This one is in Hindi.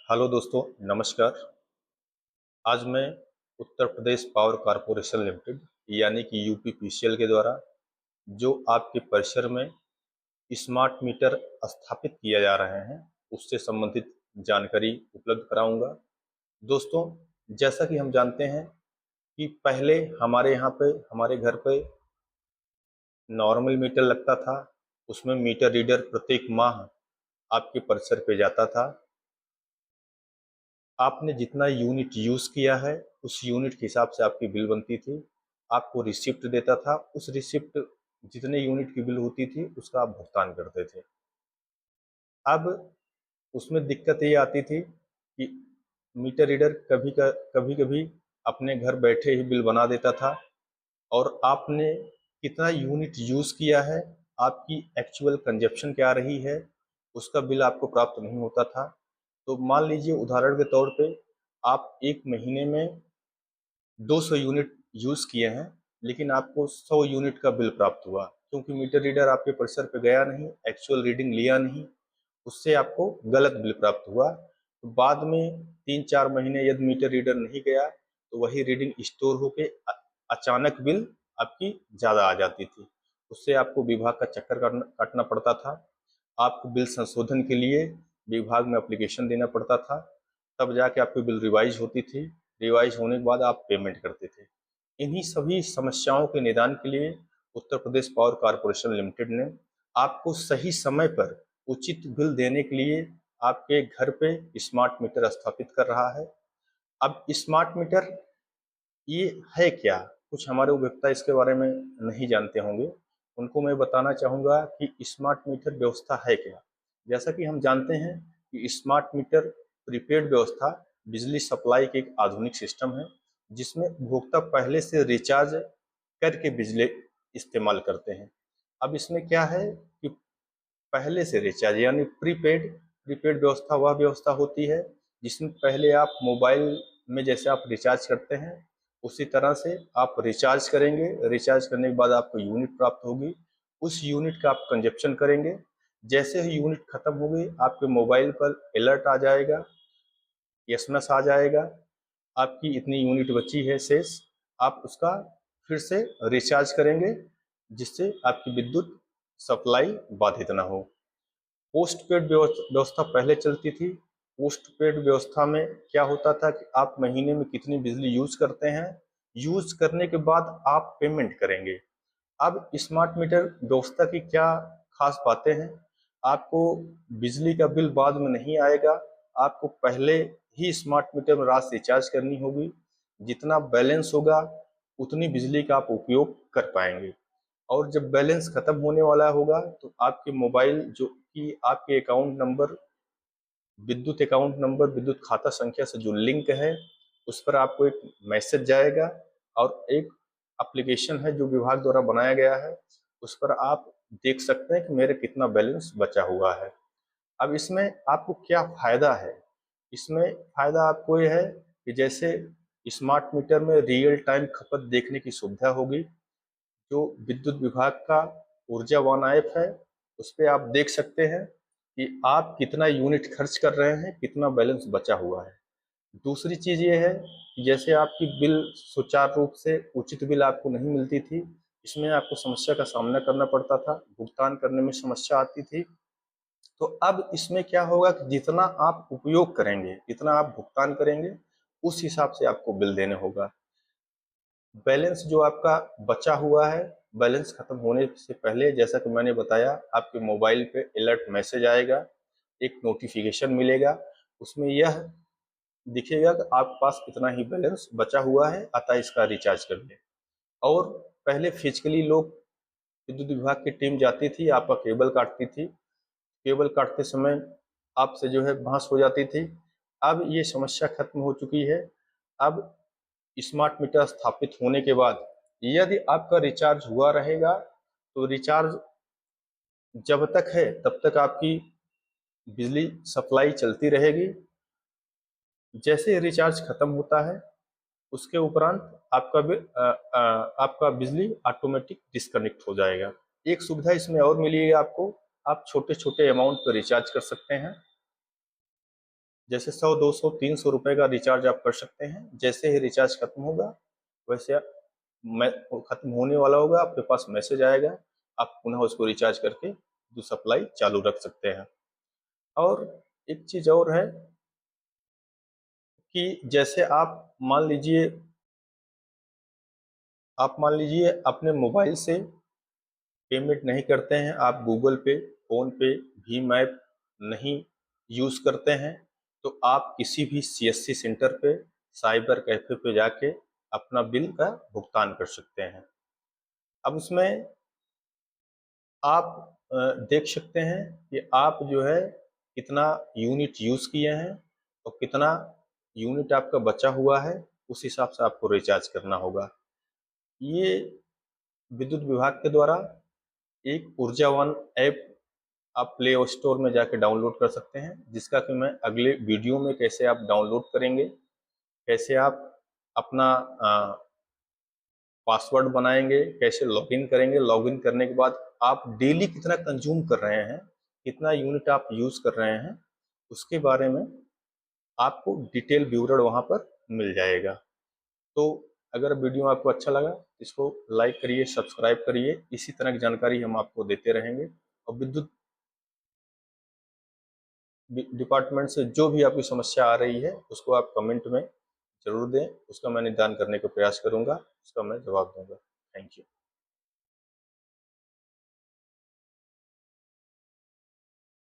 हेलो दोस्तों, नमस्कार। आज मैं Uttar Pradesh power corporation limited यानी कि यूपीपीसीएल के द्वारा जो आपके परिसर में स्मार्ट मीटर स्थापित किए जा रहे हैं उससे संबंधित जानकारी उपलब्ध कराऊंगा। दोस्तों, जैसा कि हम जानते हैं कि पहले हमारे यहाँ पे हमारे घर पे नॉर्मल मीटर लगता था। उसमें मीटर रीडर प्रत्येक माह आपके परिसर पे जाता था। आपने जितना यूनिट यूज़ किया है उस यूनिट के हिसाब से आपकी बिल बनती थी। आपको रिसिप्ट देता था, उस रिसिप्ट जितने यूनिट की बिल होती थी उसका आप भुगतान करते थे। अब उसमें दिक्कत ये आती थी कि मीटर रीडर कभी कभी अपने घर बैठे ही बिल बना देता था और आपने कितना यूनिट यूज़ किया है, आपकी एक्चुअल कंजप्शन क्या रही है, उसका बिल आपको प्राप्त नहीं होता था। तो मान लीजिए उदाहरण के तौर पे आप एक महीने में 200 यूनिट यूज़ किए हैं, लेकिन आपको 100 यूनिट का बिल प्राप्त हुआ क्योंकि मीटर रीडर आपके परिसर पे गया नहीं, एक्चुअल रीडिंग लिया नहीं, उससे आपको गलत बिल प्राप्त हुआ। तो बाद में 3-4 महीने यदि मीटर रीडर नहीं गया तो वही रीडिंग स्टोर होके अचानक बिल आपकी ज़्यादा आ जाती थी। उससे आपको विभाग का चक्कर काटना पड़ता था। आपको बिल संशोधन के लिए विभाग में एप्लीकेशन देना पड़ता था, तब जाके आपकी बिल रिवाइज होती थी। रिवाइज होने के बाद आप पेमेंट करते थे। इन्हीं सभी समस्याओं के निदान के लिए Uttar Pradesh power corporation limited ने आपको सही समय पर उचित बिल देने के लिए आपके घर पे स्मार्ट मीटर स्थापित कर रहा है। अब स्मार्ट मीटर ये है क्या? कुछ हमारे उपभोक्ता इसके बारे में नहीं जानते होंगे। उनको मैं बताना चाहूँगा कि स्मार्ट मीटर व्यवस्था है क्या? जैसा कि हम जानते हैं कि स्मार्ट मीटर प्रीपेड व्यवस्था बिजली सप्लाई के एक आधुनिक सिस्टम है, जिसमें उपभोक्ता पहले से रिचार्ज करके बिजली इस्तेमाल करते हैं। अब इसमें क्या है कि पहले से रिचार्ज यानी प्रीपेड प्रीपेड व्यवस्था वह व्यवस्था होती है जिसमें पहले आप मोबाइल में जैसे आप रिचार्ज करते हैं उसी तरह से आप रिचार्ज करेंगे। रिचार्ज करने के बाद आपको यूनिट प्राप्त होगी, उस यूनिट का आप कंजप्शन करेंगे। जैसे ही यूनिट खत्म होगी आपके मोबाइल पर अलर्ट आ जाएगा, एसएमएस आ जाएगा, आपकी इतनी यूनिट बची है शेष। आप उसका फिर से रिचार्ज करेंगे जिससे आपकी विद्युत सप्लाई बाधित ना हो। पोस्ट पेड व्यवस्था पहले चलती थी। पोस्ट पेड व्यवस्था में क्या होता था कि आप महीने में कितनी बिजली यूज करते हैं, यूज करने के बाद आप पेमेंट करेंगे। अब स्मार्ट मीटर व्यवस्था की क्या खास बातें हैं? आपको बिजली का बिल बाद में नहीं आएगा। आपको पहले ही स्मार्ट मीटर में राशि रिचार्ज करनी होगी। जितना बैलेंस होगा उतनी बिजली का आप उपयोग कर पाएंगे। और जब बैलेंस खत्म होने वाला होगा तो आपके मोबाइल जो कि आपके अकाउंट नंबर, विद्युत अकाउंट नंबर, विद्युत खाता संख्या से जो लिंक है उस पर आपको एक मैसेज जाएगा और एक एप्लीकेशन है जो विभाग द्वारा बनाया गया है, उस पर आप देख सकते हैं कि मेरे कितना बैलेंस बचा हुआ है। अब इसमें आपको क्या फायदा है? इसमें फायदा आपको यह है कि जैसे स्मार्ट मीटर में रियल टाइम खपत देखने की सुविधा होगी। जो विद्युत विभाग का ऊर्जावान ऐप है उस पर आप देख सकते हैं कि आप कितना यूनिट खर्च कर रहे हैं, कितना बैलेंस बचा हुआ है। दूसरी चीज ये है कि जैसे आपकी बिल सुचारू रूप से उचित बिल आपको नहीं मिलती थी, इसमें आपको समस्या का सामना करना पड़ता था, भुगतान करने में समस्या आती थी। तो अब इसमें क्या होगा कि जितना आप उपयोग करेंगे, जितना आप भुगतान करेंगे, उस हिसाब से आपको बिल देने होगा। बैलेंस जो आपका बचा हुआ है, बैलेंस खत्म होने से पहले जैसा कि मैंने बताया आपके मोबाइल पे अलर्ट मैसेज आएगा, एक नोटिफिकेशन मिलेगा, उसमें यह दिखेगा कि आपके पास इतना ही बैलेंस बचा हुआ है, अतः इसका रिचार्ज कर लें। और पहले फिजिकली लोग, विद्युत विभाग की टीम जाती थी, आपका केबल काटती थी, केबल काटते समय आपसे जो है बहस हो जाती थी। अब ये समस्या खत्म हो चुकी है। अब स्मार्ट मीटर स्थापित होने के बाद यदि आपका रिचार्ज हुआ रहेगा तो रिचार्ज जब तक है तब तक आपकी बिजली सप्लाई चलती रहेगी। जैसे ही रिचार्ज खत्म होता है उसके उपरांत आपका बिजली ऑटोमेटिक डिस्कनेक्ट हो जाएगा। एक सुविधा इसमें और मिली है आपको, आप छोटे छोटे अमाउंट पर रिचार्ज कर सकते हैं। जैसे 100, 200, 300 रुपए का रिचार्ज आप कर सकते हैं। जैसे ही रिचार्ज खत्म होगा, वैसे मैं खत्म होने वाला होगा, आपके पास मैसेज आएगा, आप पुनः उसको रिचार्ज करके जो सप्लाई चालू रख सकते हैं। और एक चीज़ और है कि जैसे आप मान लीजिए अपने मोबाइल से पेमेंट नहीं करते हैं, आप गूगल पे, फ़ोन पे, भीम ऐप नहीं यूज़ करते हैं, तो आप किसी भी सीएससी सेंटर पे, साइबर कैफ़े पे जाके अपना बिल का भुगतान कर सकते हैं। अब उसमें आप देख सकते हैं कि आप जो है कितना यूनिट यूज़ किए हैं और कितना यूनिट आपका बचा हुआ है, उस हिसाब से आपको रिचार्ज करना होगा। ये विद्युत विभाग के द्वारा एक ऊर्जावान ऐप आप प्ले स्टोर में जाके डाउनलोड कर सकते हैं, जिसका कि मैं अगले वीडियो में कैसे आप डाउनलोड करेंगे, कैसे आप अपना पासवर्ड बनाएंगे, कैसे लॉगिन करेंगे, लॉगिन करने के बाद आप डेली कितना कंज्यूम कर रहे हैं, कितना यूनिट आप यूज़ कर रहे हैं, उसके बारे में आपको डिटेल विवरण वहाँ पर मिल जाएगा। तो अगर वीडियो आपको अच्छा लगा, इसको लाइक करिए, सब्सक्राइब करिए। इसी तरह की जानकारी हम आपको देते रहेंगे। और विद्युत डिपार्टमेंट से जो भी आपकी समस्या आ रही है, उसको आप कमेंट में ज़रूर दें, उसका मैं निदान करने का प्रयास करूँगा, उसका मैं जवाब दूँगा। Thank you.